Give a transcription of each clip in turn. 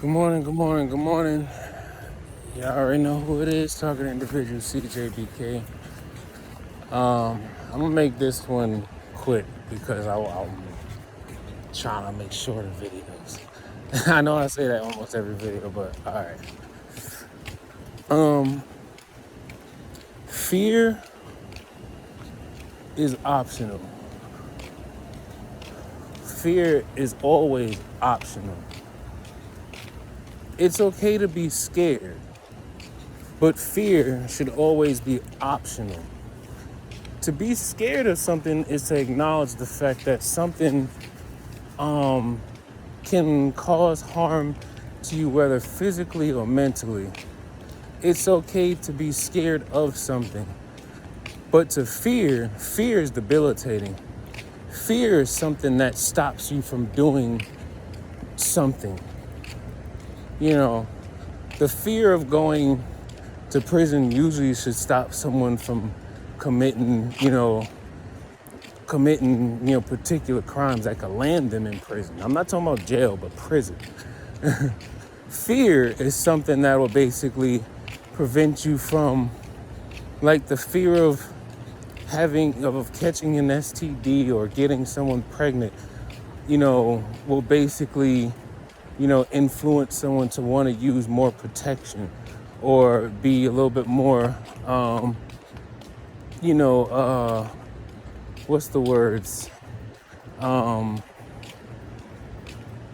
Good morning, good morning, good morning. Y'all already know who it is, talking individual CJBK. I'm gonna make this one quick because I'm trying to make shorter videos. I know I say that almost every video, but all right. Fear is optional. Fear is always optional. It's okay to be scared, but fear should always be optional. To be scared of something is to acknowledge the fact that something can cause harm to you, whether physically or mentally. It's okay to be scared of something, but to fear is debilitating. Fear is something that stops you from doing something. You know, the fear of going to prison usually should stop someone from committing, particular crimes that could land them in prison. I'm not talking about jail, but prison. Fear is something that will basically prevent you from, like, the fear of catching an STD or getting someone pregnant, will basically, influence someone to want to use more protection or be a little bit more, what's the words?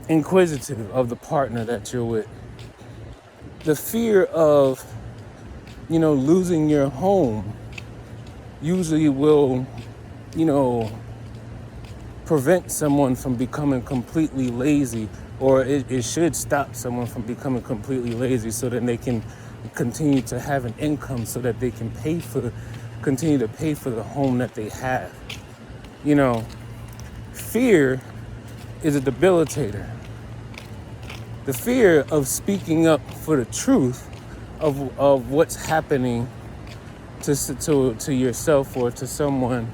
Inquisitive of the partner that you're with. The fear of, losing your home usually will, prevent someone from becoming completely lazy, or it should stop someone from becoming completely lazy so that they can continue to have an income so that they can continue to pay for the home that they have. Fear is a debilitator. The fear of speaking up for the truth of what's happening to yourself or to someone,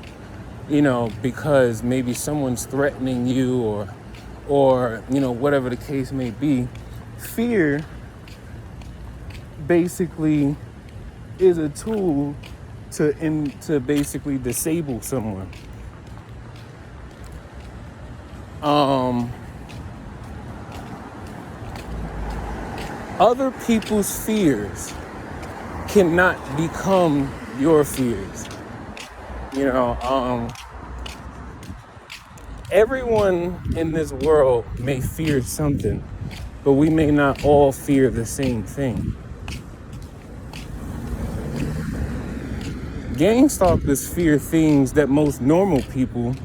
because maybe someone's threatening you or whatever the case may be. Fear basically is a tool to basically disable someone. Other people's fears cannot become your fears. Everyone in this world may fear something, but we may not all fear the same thing. Gang stalkers fear things that most normal people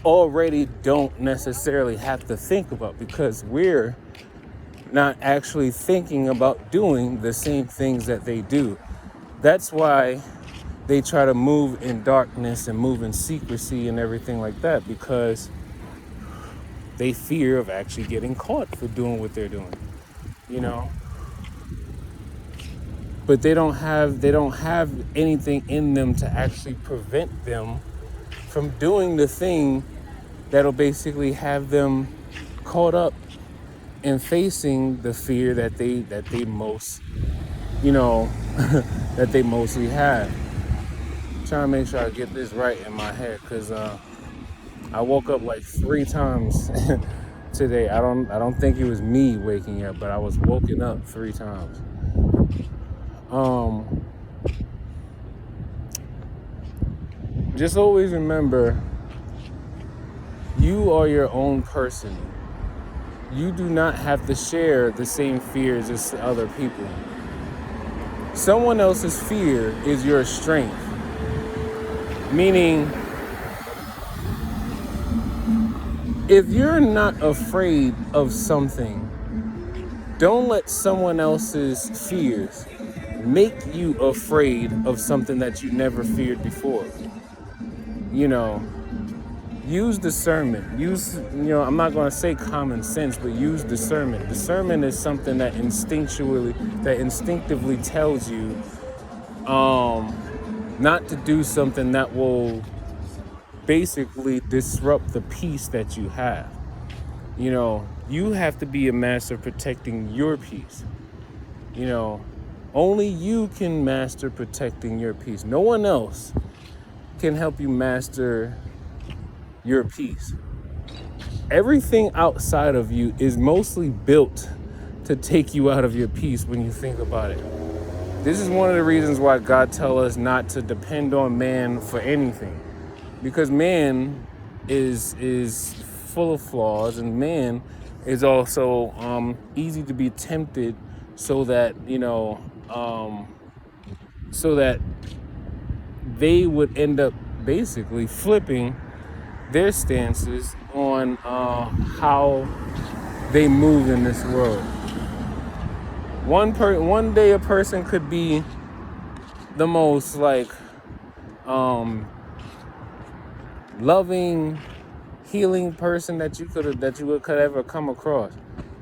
already don't necessarily have to think about, because we're not actually thinking about doing the same things that they do. That's why they try to move in darkness and move in secrecy and everything like that, because they fear of actually getting caught for doing what they're doing, But they don't have anything in them to actually prevent them from doing the thing that'll basically have them caught up in facing the fear that they most, that they mostly have. I'm trying to make sure I get this right in my head, because I woke up like 3 times today. I don't think it was me waking up, but I was woken up 3 times. Just always remember, you are your own person. You do not have to share the same fears as other people. Someone else's fear is your strength. Meaning, if you're not afraid of something, don't let someone else's fears make you afraid of something that you never feared before. Use discernment. I'm not going to say common sense, but use discernment. Discernment is something that instinctively tells you not to do something that will basically disrupt the peace that you have. You know, you have to be a master of protecting your peace. You know, only you can master protecting your peace. No one else can help you master your peace. Everything outside of you is mostly built to take you out of your peace when you think about it. This is one of the reasons why God tells us not to depend on man for anything. Because man is full of flaws, and man is also easy to be tempted, so that, so that they would end up basically flipping their stances on how they move in this world. One day a person could be the most loving, healing person that you could ever come across.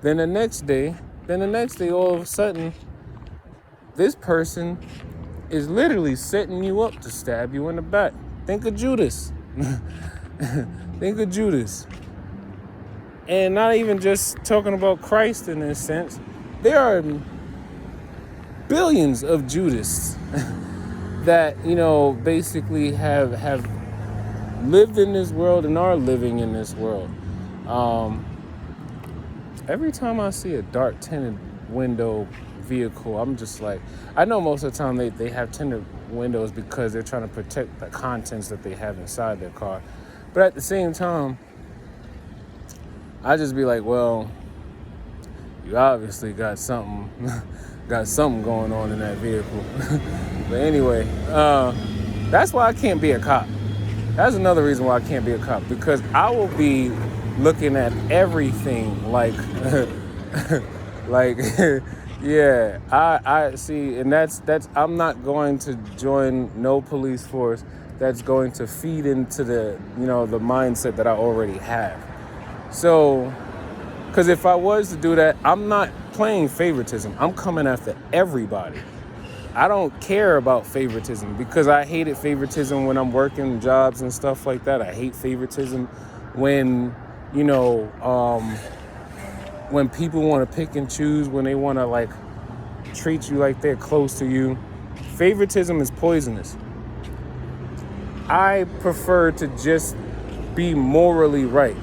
Then the next day, all of a sudden, this person is literally setting you up to stab you in the back. Think of Judas. Think of Judas. And not even just talking about Christ in this sense. There are billions of Judas that, basically have lived in this world and are living in this world. Every time I see a dark tinted window vehicle, I'm just like, I know most of the time they have tinted windows because they're trying to protect the contents that they have inside their car. But at the same time, I just be like, well, you obviously got something going on in that vehicle. But anyway, that's why I can't be a cop. That's another reason why I can't be a cop, because I will be looking at everything like, yeah, I see, and that's I'm not going to join no police force that's going to feed into the mindset that I already have. So, because if I was to do that, I'm not playing favoritism. I'm coming after everybody. I don't care about favoritism, because I hated favoritism when I'm working jobs and stuff like that. I hate favoritism when, when people want to pick and choose, when they want to treat you like they're close to you. Favoritism is poisonous. I prefer to just be morally right.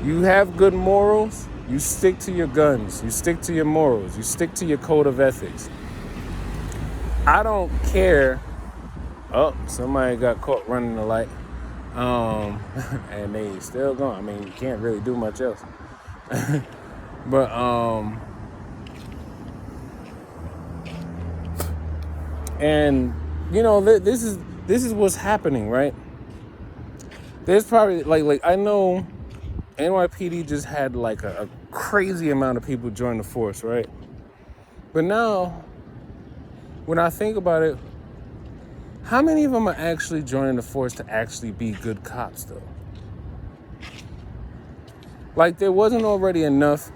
You have good morals, you stick to your guns, you stick to your morals, you stick to your code of ethics. I don't care. Oh, somebody got caught running the light. And they still going. I mean, you can't really do much else. But and this is what's happening, right? There's probably like I know NYPD just had a crazy amount of people join the force, right? But now, when I think about it, how many of them are actually joining the force to actually be good cops, though? There wasn't already enough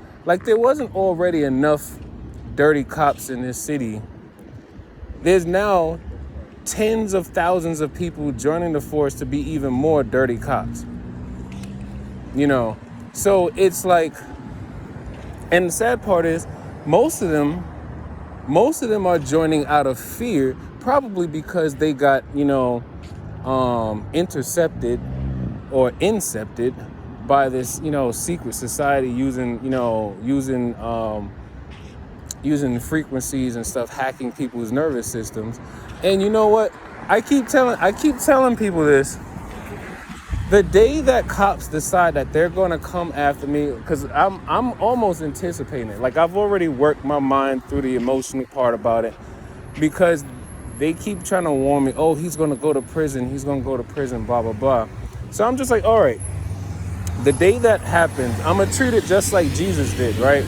dirty cops in this city. There's now tens of thousands of people joining the force to be even more dirty cops. So it's and the sad part is, most of them are joining out of fear, probably because they got, intercepted or incepted by this, secret society using frequencies and stuff, hacking people's nervous systems. And you know what? I keep telling people this. The day that cops decide that they're going to come after me, because I'm almost anticipating it. I've already worked my mind through the emotional part about it, because they keep trying to warn me, oh, he's going to go to prison, blah, blah, blah. So I'm just like, all right, the day that happens, I'm going to treat it just like Jesus did, right?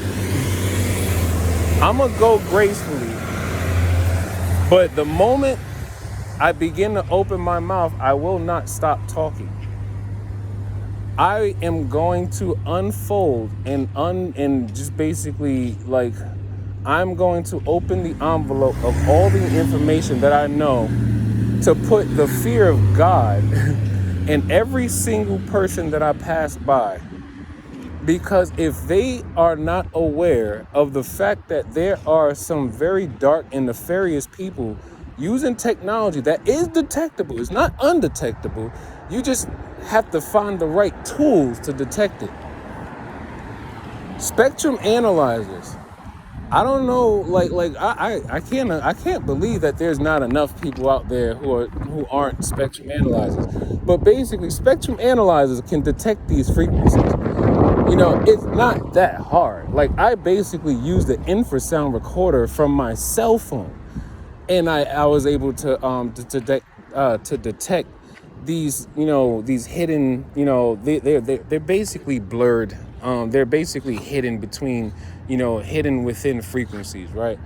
I'm going to go gracefully. But the moment I begin to open my mouth, I will not stop talking. I am going to unfold and just basically I'm going to open the envelope of all the information that I know to put the fear of God in every single person that I pass by. Because if they are not aware of the fact that there are some very dark and nefarious people using technology that is detectable, it's not undetectable, you just have to find the right tools to detect it. Spectrum analyzers. I don't know, I can't believe that there's not enough people out there who aren't spectrum analyzers. But basically, spectrum analyzers can detect these frequencies. It's not that hard. Like, I basically used the infrasound recorder from my cell phone, and I was able to detect these these hidden they're basically blurred. They're basically hidden between hidden within frequencies, right?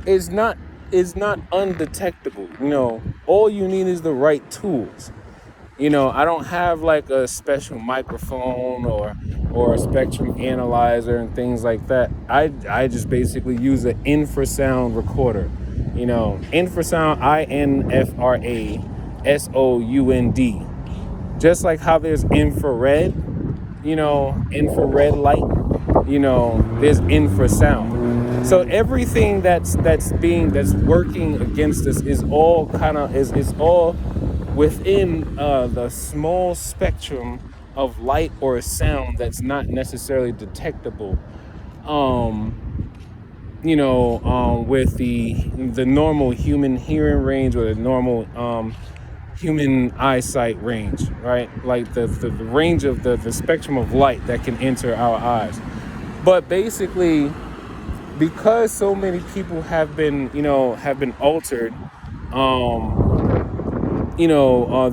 It's not undetectable. All you need is the right tools. I don't have like a special microphone or a spectrum analyzer and things like that. I just basically use an infrasound recorder. Infrasound, INFRASOUND. Just like how there's infrared, infrared light, there's infrasound. So everything that's working against us is all is all within the small spectrum of light or sound that's not necessarily detectable. With the normal human hearing range or the normal human eyesight range, right? Like the range of the spectrum of light that can enter our eyes. But basically, because so many people have been altered,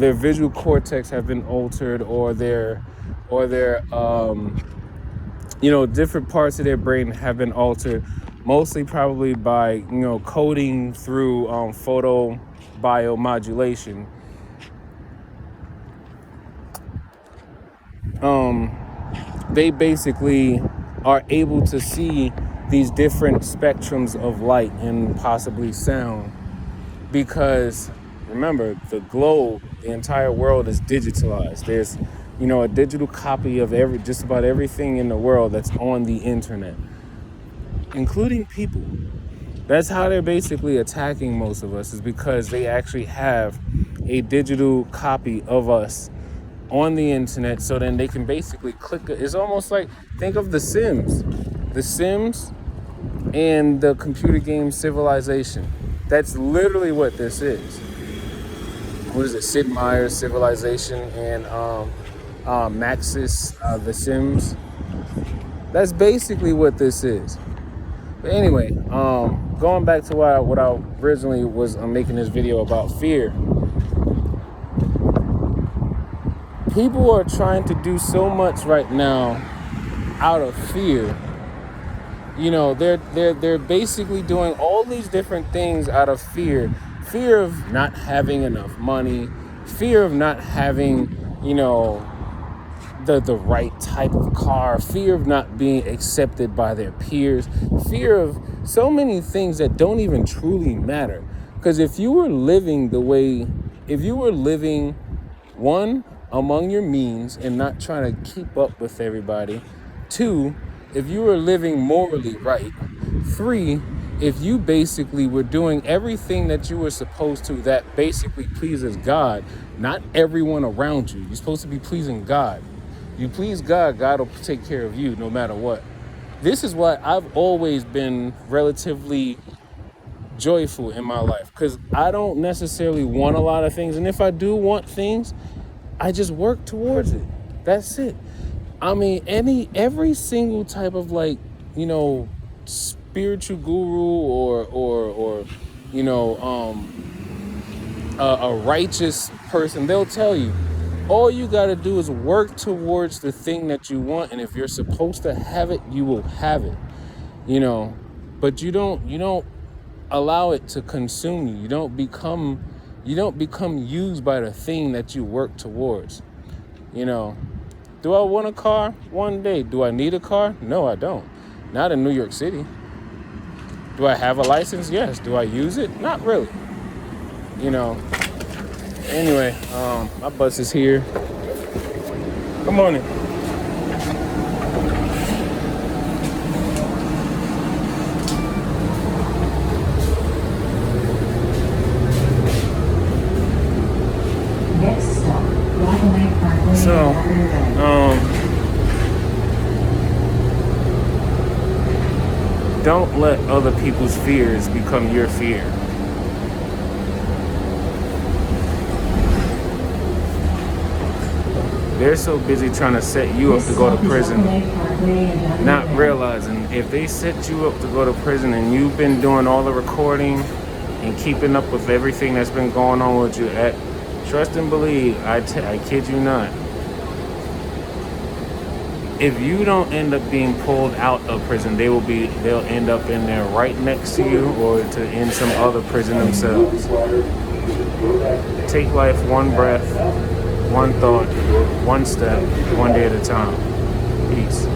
their visual cortex have been altered, or their different parts of their brain have been altered, mostly probably by coding through photobiomodulation. They basically are able to see these different spectrums of light and possibly sound, because remember, the globe, the entire world is digitalized. There's a digital copy of just about everything in the world that's on the internet, including people. That's how they're basically attacking most of us, is because they actually have a digital copy of us on the internet, so then they can basically click it. It's almost like, think of The Sims. The Sims and the computer game Civilization. That's literally what this is. What is it? Sid Meier's Civilization and Maxis, The Sims. That's basically what this is. But anyway, going back to what I originally was making this video about, fear. People are trying to do so much right now out of fear. They're basically doing all these different things out of fear. Fear of not having enough money, fear of not having, the right type of car, fear of not being accepted by their peers, fear of so many things that don't even truly matter. Because if you were living one, among your means and not trying to keep up with everybody. 2, if you were living morally right. 3, if you basically were doing everything that you were supposed to that basically pleases God, not everyone around you. You're supposed to be pleasing God. You please God, God will take care of you no matter what. This is why I've always been relatively joyful in my life, because I don't necessarily want a lot of things. And if I do want things, I just work towards it. That's it. I mean, every single type of spiritual guru or a righteous person, they'll tell you, all you got to do is work towards the thing that you want, and if you're supposed to have it, you will have it. But you don't allow it to consume you. You don't become used by the thing that you work towards. Do I want a car one day? Do I need a car? No, I don't. Not in New York City. Do I have a license? Yes. Do I use it? Not really. Anyway, my bus is here. Good morning. Don't let other people's fears become your fear. They're so busy trying to set you up to go to prison, not realizing if they set you up to go to prison and you've been doing all the recording and keeping up with everything that's been going on with you, trust and believe, I kid you not, if you don't end up being pulled out of prison, they'll end up in there right next to you or in some other prison themselves. Take life one breath, one thought, one step, one day at a time. Peace.